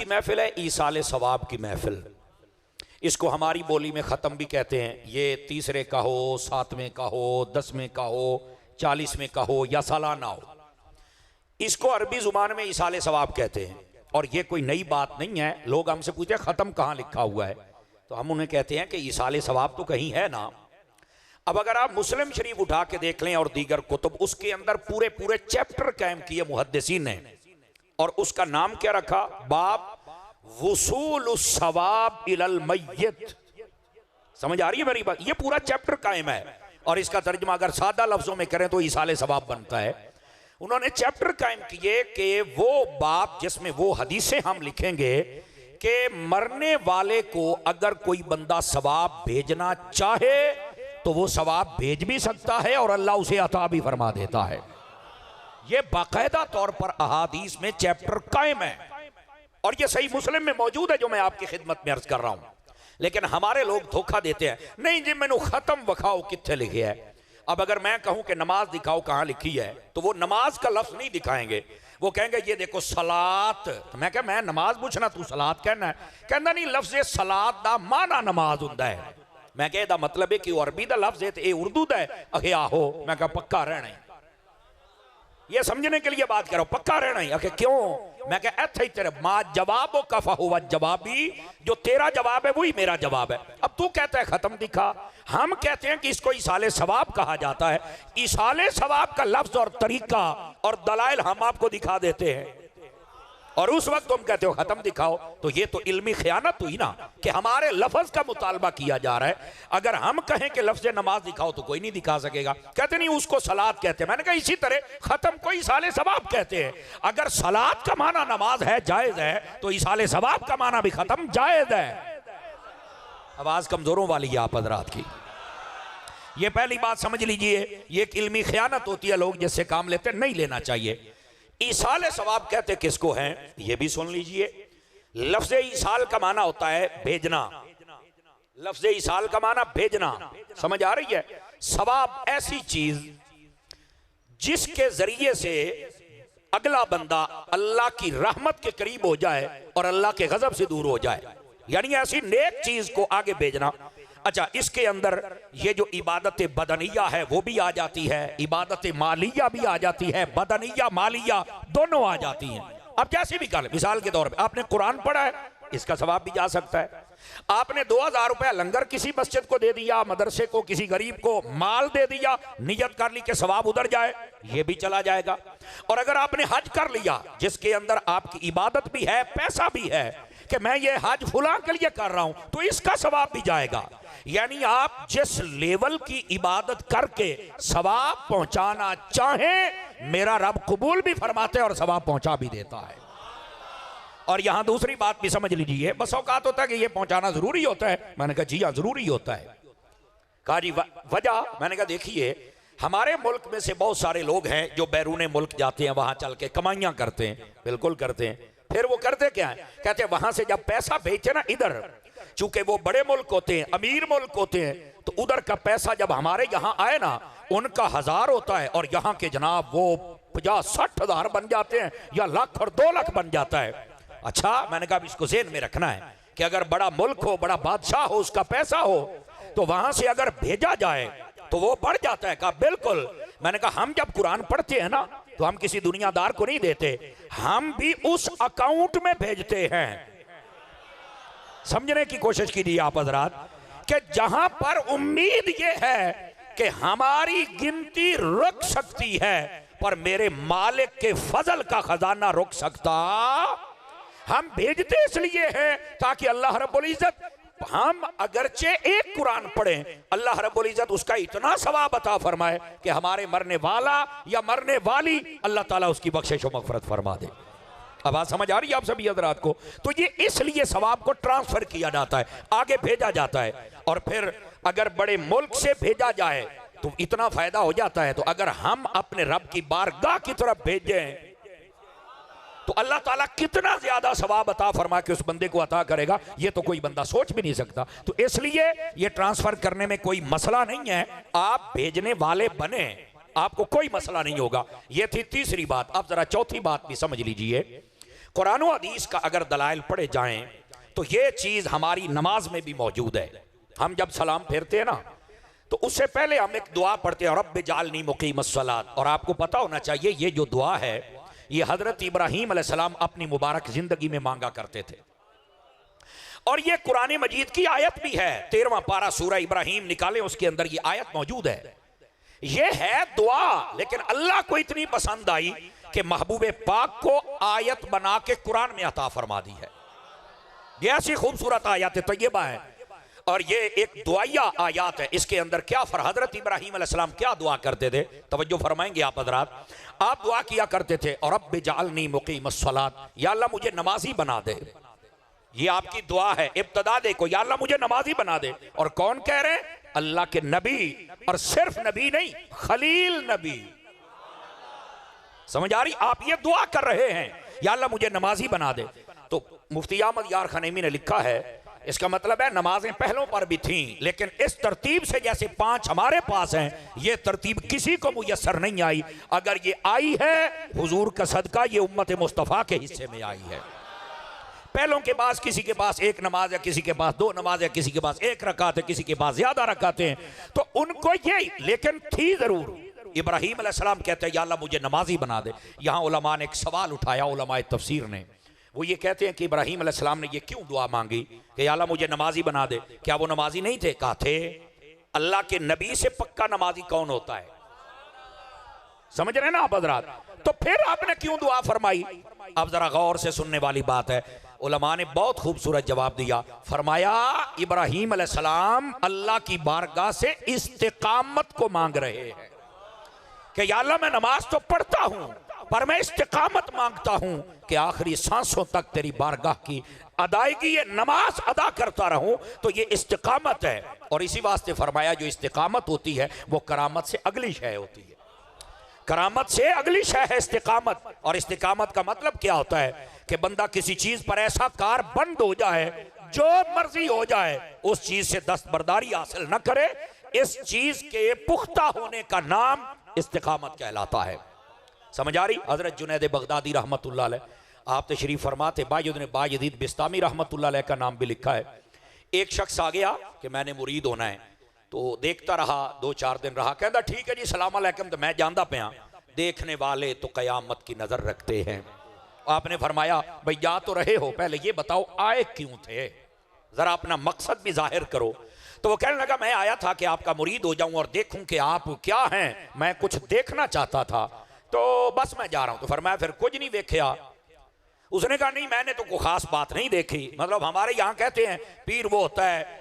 महफिल है ईसाले सवाब की महफिल। इसको हमारी बोली में ख़त्म भी कहते हैं। ये 30रे का हो, 7वें का हो, 10वें का हो, 40वें का हो या सालाना हो, इसको अरबी ज़ुबान में ईसाले सवाब कहते हैं। और ये कोई नई बात नहीं है। लोग हमसे पूछते हैं ख़त्म कहाँ लिखा हुआ है, तो हम उन्हें कहते हैं कि ईसाले सवाब तो कहीं है ना। अब अगर आप मुस्लिम शरीफ उठा के देख लें और दीगर कुतुब, उसके अंदर पूरे पूरे चैप्टर कायम किए मुहद्दिसीन ने, और उसका नाम क्या रखा? बाब वसूलुस सवाब इलल मय्यत। समझ आ रही है मेरी बात? ये पूरा चैप्टर कायम है और इसका तर्जुमा अगर सादा लफ्जों में करें तो ईसाले सवाब बनता है। उन्होंने चैप्टर कायम किए कि वो बाब जिसमें वो हदीसें हम लिखेंगे कि मरने वाले को अगर कोई बंदा सवाब भेजना चाहे तो वो सवाब भेज भी सकता है और अल्लाह उसे अता भी फरमा देता है। ये बाकायदा तौर पर अहादीस में चैप्टर कायम है और ये सही मुस्लिम में मौजूद है जो मैं आपकी खिदमत में अर्ज कर रहा हूं। लेकिन हमारे लोग धोखा देते हैं, नहीं जी मैनू खत्म वखाओ कितने लिखे है। अब अगर मैं कहूं कि नमाज दिखाओ कहां लिखी है, तो वो नमाज का लफ्ज नहीं दिखाएंगे, वो कहेंगे ये देखो सलात। तो मैं कह मैं नमाज पूछना तू सलात कहना है? कहना नहीं, लफ्ज सलात दा माना नमाज हुंदा है। मैं कह दा मतलब है कि अरबी दा लफ्ज है ते उर्दू दा है। अखे आहो, मैं कहा पक्का रहना है, ये समझने के लिए बात करो, पक्का रहना ही। अखे क्यों? मैं कह ऐसे ही तेरे माँ जवाबो कफा हुआ जवाबी, जो तेरा जवाब है वही मेरा जवाब है। अब तू कहता है खत्म दिखा, हम कहते हैं कि इसको ईसाले सवाब कहा जाता है। ईसाले सवाब का लफ्ज और तरीका और दलाइल हम आपको दिखा देते हैं और उस वक्त तुम कहते हो खत्म दिखाओ। तो ये तो इल्मी खयानत हुई ना कि हमारे लफ्ज का मुतालबा किया जा रहा है। अगर हम कहें कि लफ्ज नमाज दिखाओ तो कोई नहीं दिखा सकेगा। कहते नहीं उसको सलात कहते हैं। मैंने कहा इसी तरह खत्म को ईसाले सवाब कहते हैं। अगर सलात का माना नमाज है, जायज है, तो ईसाले सवाब का माना भी खत्म जायज है। आवाज कमजोरों वाली है आप हजरात की, ये पहली बात समझ लीजिए। ये एक इल्मी खयानत होती है, लोग जिससे काम लेते नहीं लेना चाहिए। ईसाले सवाब कहते किसको हैं ये भी सुन लीजिए। लफ्ज ईसाल का माना होता है भेजना। लफ्ज ईसाल का माना भेजना, समझ आ रही है? सवाब ऐसी चीज जिसके जरिए से अगला बंदा अल्लाह की रहमत के करीब हो जाए और अल्लाह के गजब से दूर हो जाए, यानी ऐसी नेक चीज को आगे भेजना। अच्छा, इसके अंदर ये जो इबादत बदनिया है वो भी आ जाती है, इबादत मालिया भी आ जाती है, बदनिया मालिया दोनों आ जाती हैं। अब जैसे भी कर, मिसाल के तौर पे आपने कुरान पढ़ा है, इसका सवाब भी जा सकता है। आपने 2000 रुपया लंगर किसी मस्जिद को दे दिया, मदरसे को, किसी गरीब को माल दे दिया, नियत कर ली कि सवाब उधर जाए, ये भी चला जाएगा। और अगर आपने हज कर लिया जिसके अंदर आपकी इबादत भी है, पैसा भी है कि मैं ये हज फुला के लिए कर रहा हूं, तो इसका सवाब भी जाएगा। यानी आप जिस लेवल की इबादत करके सवाब पहुंचाना चाहें, मेरा रब कबूल भी फरमाते और सवाब पहुंचा भी देता है। और यहां दूसरी बात भी समझ लीजिए, बस औकात होता है कि ये पहुंचाना जरूरी होता है। मैंने कहा जी हाँ जरूरी होता है। कहा जी वजह? मैंने कहा देखिए, हमारे मुल्क में से बहुत सारे लोग हैं जो बैरूने मुल्क जाते हैं, वहां चल के कमाइयां करते हैं, बिल्कुल करते हैं। फिर वो करते क्या है? कहते हैं वहां से जब पैसा भेजते ना इधर, चूंकि वो बड़े मुल्क होते हैं, अमीर मुल्क होते हैं, तो उधर का पैसा जब हमारे यहाँ आए ना, उनका 1000 होता है और यहाँ के जनाब वो 50-60 हजार बन जाते हैं, या लाख और 2 लाख बन जाता है। अच्छा, मैंने कहा इसको ज़हन में रखना है कि अगर बड़ा मुल्क हो, बड़ा बादशाह हो, उसका पैसा हो, तो वहां से अगर भेजा जाए तो वो बढ़ जाता है। कहा बिल्कुल। मैंने कहा हम जब कुरान पढ़ते हैं ना, तो हम किसी दुनियादार को नहीं देते, हम भी उस अकाउंट में भेजते हैं। समझने की कोशिश कीजिए आप हजरात कि जहां पर उम्मीद ये है कि हमारी गिनती रुक सकती है, पर मेरे मालिक के फजल का खजाना रुक सकता। हम भेजते इसलिए हैं ताकि अल्लाह रब्बुल इज्जत, हम अगरचे एक कुरान पढ़ें, अल्लाह रब्बुल इज्जत उसका इतना सवाब अता फरमाए कि हमारे मरने वाला या मरने वाली अल्लाह ताला उसकी बख्शिश व मगफरत फरमा दे। अब बात समझ आ रही है आप सभी हजरात को? तो ये इसलिए सवाब को ट्रांसफर किया जाता है, आगे भेजा जाता है। और फिर अगर बड़े मुल्क से भेजा जाए तो इतना फायदा हो जाता है। तो अगर हम अपने रब की बारगाह की तरफ भेजें तो अल्लाह ताला कितना ज्यादा सवाब अता फरमा के उस बंदे को अता करेगा, ये तो कोई बंदा सोच भी नहीं सकता। तो इसलिए ये ट्रांसफर करने में कोई मसला नहीं है, आप भेजने वाले बने, आपको कोई मसला नहीं होगा। ये थी तीसरी बात। अब जरा चौथी बात भी समझ लीजिए। कुरान और हदीस का अगर दलाइल पढ़े जाएं तो ये चीज हमारी नमाज में भी मौजूद है। हम जब सलाम फेरते हैं ना तो उससे पहले हम एक दुआ पढ़ते हैं, रब्बि जालनी मुकीमस्सलात। और आपको पता होना चाहिए ये जो दुआ है ये हजरत इब्राहीम अलैहिस्सलाम अपनी मुबारक जिंदगी में मांगा करते थे। और ये कुरान मजीद की आयत भी है, 13वां पारा सूरह इब्राहीम निकाले उसके अंदर ये आयत मौजूद है। ये है दुआ, लेकिन अल्लाह को इतनी पसंद आई कि महबूबे पाक को आयत बना के कुरान में अता फरमा दी है। ये ऐसी खूबसूरत आयत तैयबा है और ये एक दुआया आयत है। इसके अंदर क्या हजरत इब्राहीम अलैहिस्सलाम क्या दुआ करते थे, तवज्जो फरमाएंगे आप हजरात। आप दुआ किया करते थे, और रब्बि जालनी मुकीमस्सलात, या अल्लाह मुझे नमाजी बना दे। ये आपकी दुआ है, इब्तदा देखो, या अल्लाह मुझे नमाजी बना दे। और कौन कह रहे हैं? अल्लाह के नबी, और सिर्फ नबी नहीं, खलील नबी। समझ आ रही? आप ये दुआ कर रहे हैं, या अल्लाह मुझे नमाजी बना दे। तो मुफ्ती अहमद यार खनैमी ने लिखा है, इसका मतलब है नमाजें पहलों पर भी थीं, लेकिन इस तरतीब से जैसे 5 हमारे पास हैं, ये तरतीब किसी को मुयस्सर नहीं आई। अगर ये आई है हुजूर का सदका, ये उम्मत मुस्तफ़ा के हिस्से में आई है। पहलों के पास किसी के पास 1 नमाज है, किसी के पास 2 नमाज है, किसी के पास 1 रकात है, किसी के पास ज्यादा रकातें हैं, तो उनको ये, लेकिन थी जरूर। इब्राहीम अलैहिस्सलाम कहते हैं या अल्लाह मुझे नमाजी बना दे। यहां उलमा ने एक सवाल उठाया, उलमा तफसीर ने, वो ये कहते हैं कि इब्राहीम अलैहिस्सलाम ने ये क्यों दुआ मांगी कि या अल्लाह मुझे नमाजी बना दे? क्या वो नमाजी नहीं थे? कहा थे। अल्लाह के नबी से पक्का नमाजी कौन होता है? समझ रहे ना आप हजरात? तो फिर आपने क्यों दुआ फरमाई? अब जरा गौर से सुनने वाली बात है। उलमा ने बहुत खूबसूरत जवाब दिया। फरमाया इब्राहीम अलैहिस्सलाम अल्लाह की बारगाह से इस्तिकामत को मांग रहे हैं कि या अल्लाह मैं नमाज तो पढ़ता हूं, पर मैं इस्तिकामत मांगता हूं कि आखिरी सांसों तक तेरी बारगाह की अदायगी, ये नमाज अदा करता रहूं। तो ये इस्तिकामत है। और इसी वास्ते फरमाया जो इस्तिकामत होती है वो करामत से अगली शय होती है। करामत से अगली शय है इस्तिकामत। और इस्तिकामत का मतलब क्या होता है कि बंदा किसी चीज पर ऐसा कारबंद हो जाए, जो मर्जी हो जाए, उस चीज से दस्तबरदारी हासिल न करे। इस चीज के पुख्ता होने का नाम इस्तिकामत कहलाता है। समझ आ रही? हजरत जुनैद बगदादी रहमतुल्लाह अलैह आप तशरीफ फरमाते, बायजीद बिस्तामी रहमतुल्लाह अलैह का नाम भी लिखा है। एक शख्स आ गया कि मैंने मुरीद होना है, तो देखता रहा, 2-4 दिन रहा, कहता ठीक है जी सलाम अलैकुम, तो मैं जानता पाया देखने वाले तो कयामत की नजर रखते हैं। आपने फरमाया भाई जा तो रहे हो, पहले ये बताओ आए क्यों थे, जरा अपना मकसद भी जाहिर करो। तो वो कहने लगा मैं आया था कि आपका मुरीद हो जाऊं और देखूं कि आप क्या हैं, मैं कुछ देखना चाहता था, तो बस मैं जा रहा हूं। तो फरमाया फिर कुछ नहीं देखा? उसने कहा नहीं मैंने तो कोई खास बात नहीं देखी। मतलब हमारे यहाँ कहते हैं पीर वो होता है